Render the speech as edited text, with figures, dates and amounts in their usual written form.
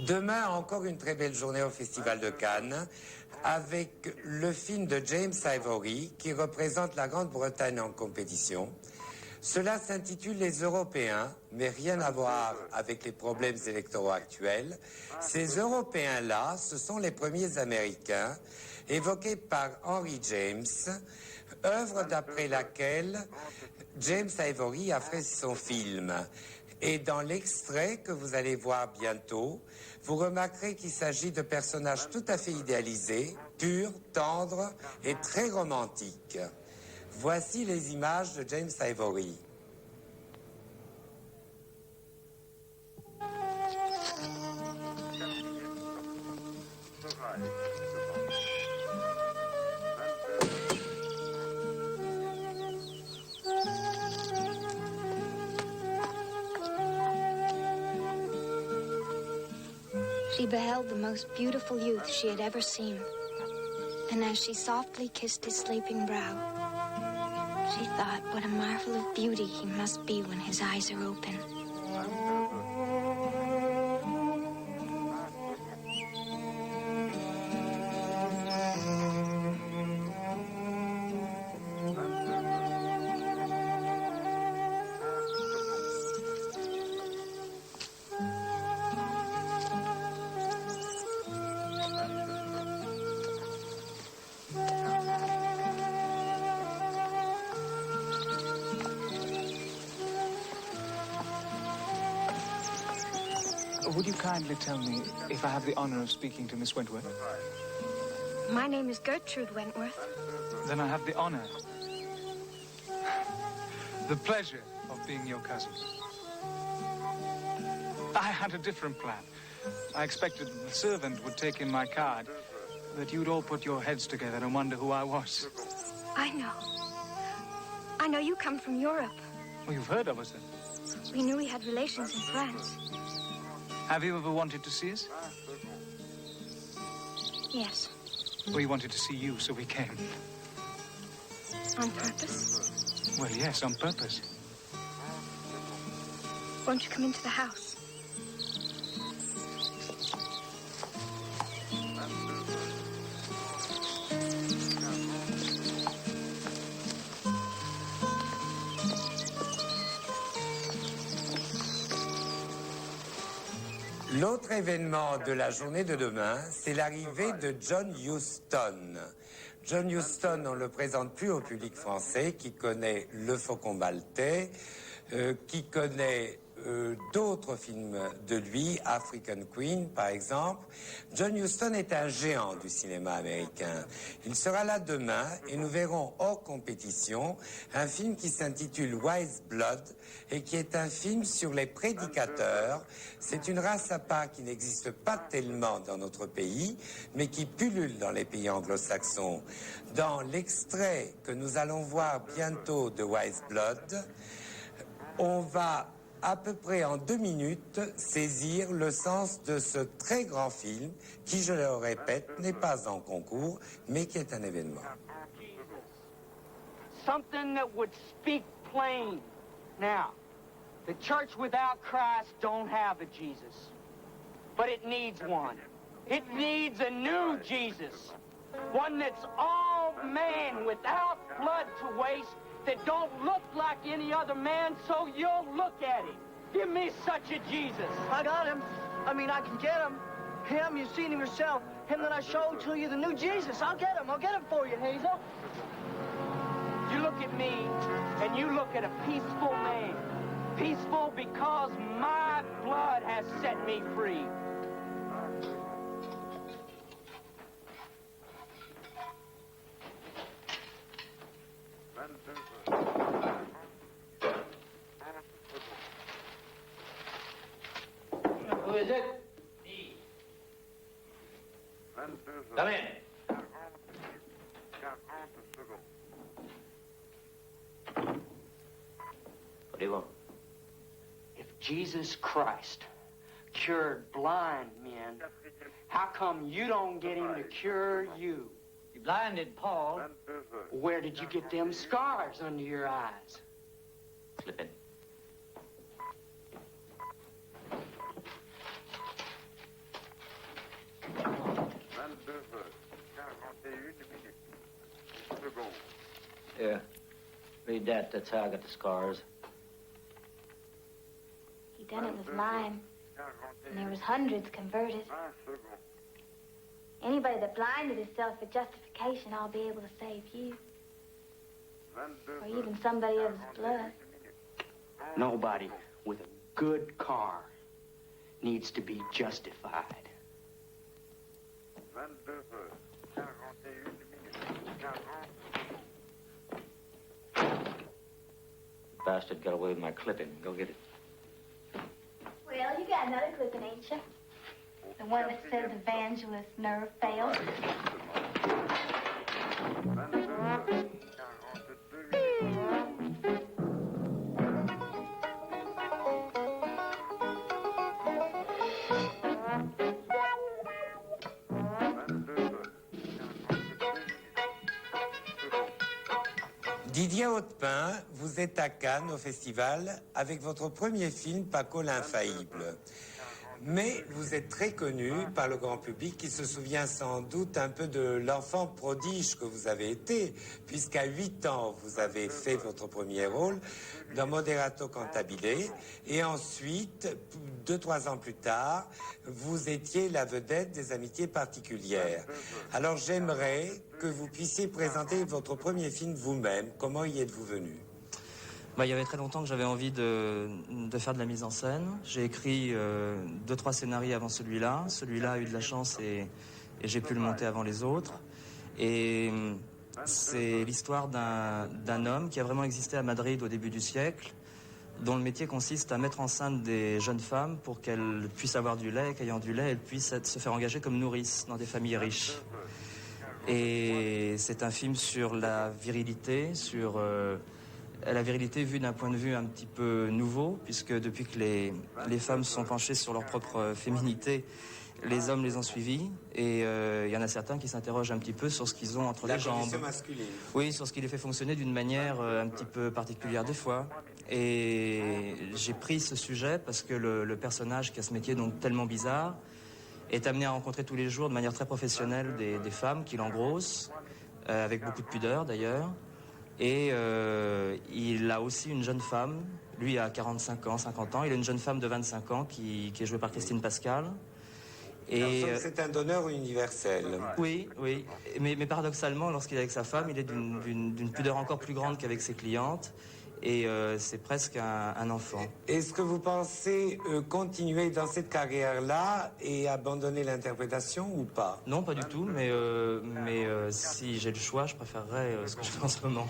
Demain, encore une très belle journée au Festival de Cannes avec le film de James Ivory qui représente la Grande-Bretagne en compétition. Cela s'intitule Les Européens, mais rien à voir avec les problèmes électoraux actuels. Ces Européens-là, ce sont les premiers Américains, évoqués par Henry James, œuvre d'après laquelle James Ivory a fait son film. Et dans l'extrait que vous allez voir bientôt, vous remarquerez qu'il s'agit de personnages tout à fait idéalisés, purs, tendres et très romantiques. Voici les images de James Ivory. She beheld the most beautiful youth she had ever seen, and as she softly kissed his sleeping brow, she thought what a marvel of beauty he must be when his eyes are open. Would you kindly tell me if I have the honor of speaking to Miss Wentworth? My name is Gertrude Wentworth. Then I have the honor, the pleasure of being your cousin. I had a different plan. I expected the servant would take in my card, that you'd all put your heads together and wonder who I was. I know. I know you come from Europe. Well, you've heard of us then? We knew we had relations in France. Have you ever wanted to see us? Yes. We wanted to see you, so we came. On purpose? Well, yes, on purpose. Won't you come into the house? L'autre événement de la journée de demain, c'est l'arrivée de John Huston. John Huston, on ne le présente plus au public français, qui connaît Le Faucon Maltais, qui connaît d'autres films de lui, African Queen par exemple. John Huston est un géant du cinéma américain. Il sera là demain et nous verrons hors compétition un film qui s'intitule Wise Blood et qui est un film sur les prédicateurs. C'est une race à part qui n'existe pas tellement dans notre pays, mais qui pullule dans les pays anglo-saxons. Dans l'extrait que nous allons voir bientôt de Wise Blood, on va à peu près en 2 minutes saisir le sens de ce très grand film qui, je le répète, n'est pas en concours, mais qui est un événement. Something that would speak plain. Now, the church without Christ don't have a Jesus, but it needs one. It needs a new Jesus, one that's all man without blood to waste, that don't look like any other man, so you'll look at him. Give me such a Jesus. I got him. I mean, I can get him. Him, you've seen him yourself. Him that I showed to you, the new Jesus. I'll get him. I'll get him for you, Hazel. You look at me, and you look at a peaceful man. Peaceful because my blood has set me free. Who is it? Me. Come in. What do you want? If Jesus Christ cured blind men, how come you don't get him to cure you? You blinded Paul. Where did you get them scars under your eyes? Slip in. Yeah. Read that. That's how I got the scars. He done it with lime, and there was hundreds converted. Anybody that blinded himself for justification, I'll be able to save you. Or even somebody of his blood. Nobody with a good car needs to be justified. Bastard got away with my clipping. Go get it. Well, you got another clipping, ain't you? The one that says evangelist nerve failed. Didier Hautepin, vous êtes à Cannes au festival avec votre premier film Paco l'Infaillible. Mais vous êtes très connu par le grand public qui se souvient sans doute un peu de l'enfant prodige que vous avez été, puisqu'à 8 ans, vous avez fait votre premier rôle dans Moderato Cantabile. Et ensuite, 2-3 ans plus tard, vous étiez la vedette des Amitiés particulières. Alors j'aimerais que vous puissiez présenter votre premier film vous-même. Comment y êtes-vous venu ? Il y avait très longtemps que j'avais envie de faire de la mise en scène. J'ai écrit 2-3 scénarios avant celui-là. Celui-là a eu de la chance et j'ai pu le monter avant les autres. Et c'est l'histoire d'un homme qui a vraiment existé à Madrid au début du siècle, dont le métier consiste à mettre enceinte des jeunes femmes pour qu'elles puissent avoir du lait et qu'ayant du lait, elles puissent se faire engager comme nourrices dans des familles riches. Et c'est un film sur la virilité, sur la virilité vue d'un point de vue un petit peu nouveau, puisque depuis que les femmes se sont penchées sur leur propre féminité, les hommes les ont suivies. Et il y en a certains qui s'interrogent un petit peu sur ce qu'ils ont entre les jambes. La masculine. Oui, sur ce qui les fait fonctionner d'une manière un petit peu particulière des fois. Et j'ai pris ce sujet parce que le personnage qui a ce métier donc tellement bizarre est amené à rencontrer tous les jours de manière très professionnelle des femmes qui l'engrossent, avec beaucoup de pudeur d'ailleurs. Et il a aussi une jeune femme, lui a 45 ans, 50 ans, il a une jeune femme de 25 ans qui est jouée par Christine Pascal. Et c'est un donneur universel. Oui, oui. Mais paradoxalement, lorsqu'il est avec sa femme, il est d'une pudeur encore plus grande qu'avec ses clientes. Et c'est presque un enfant. Est-ce que vous pensez continuer dans cette carrière-là et abandonner l'interprétation ou pas? Non, pas du tout, mais si j'ai le choix, je préférerais ce que je fais en ce moment.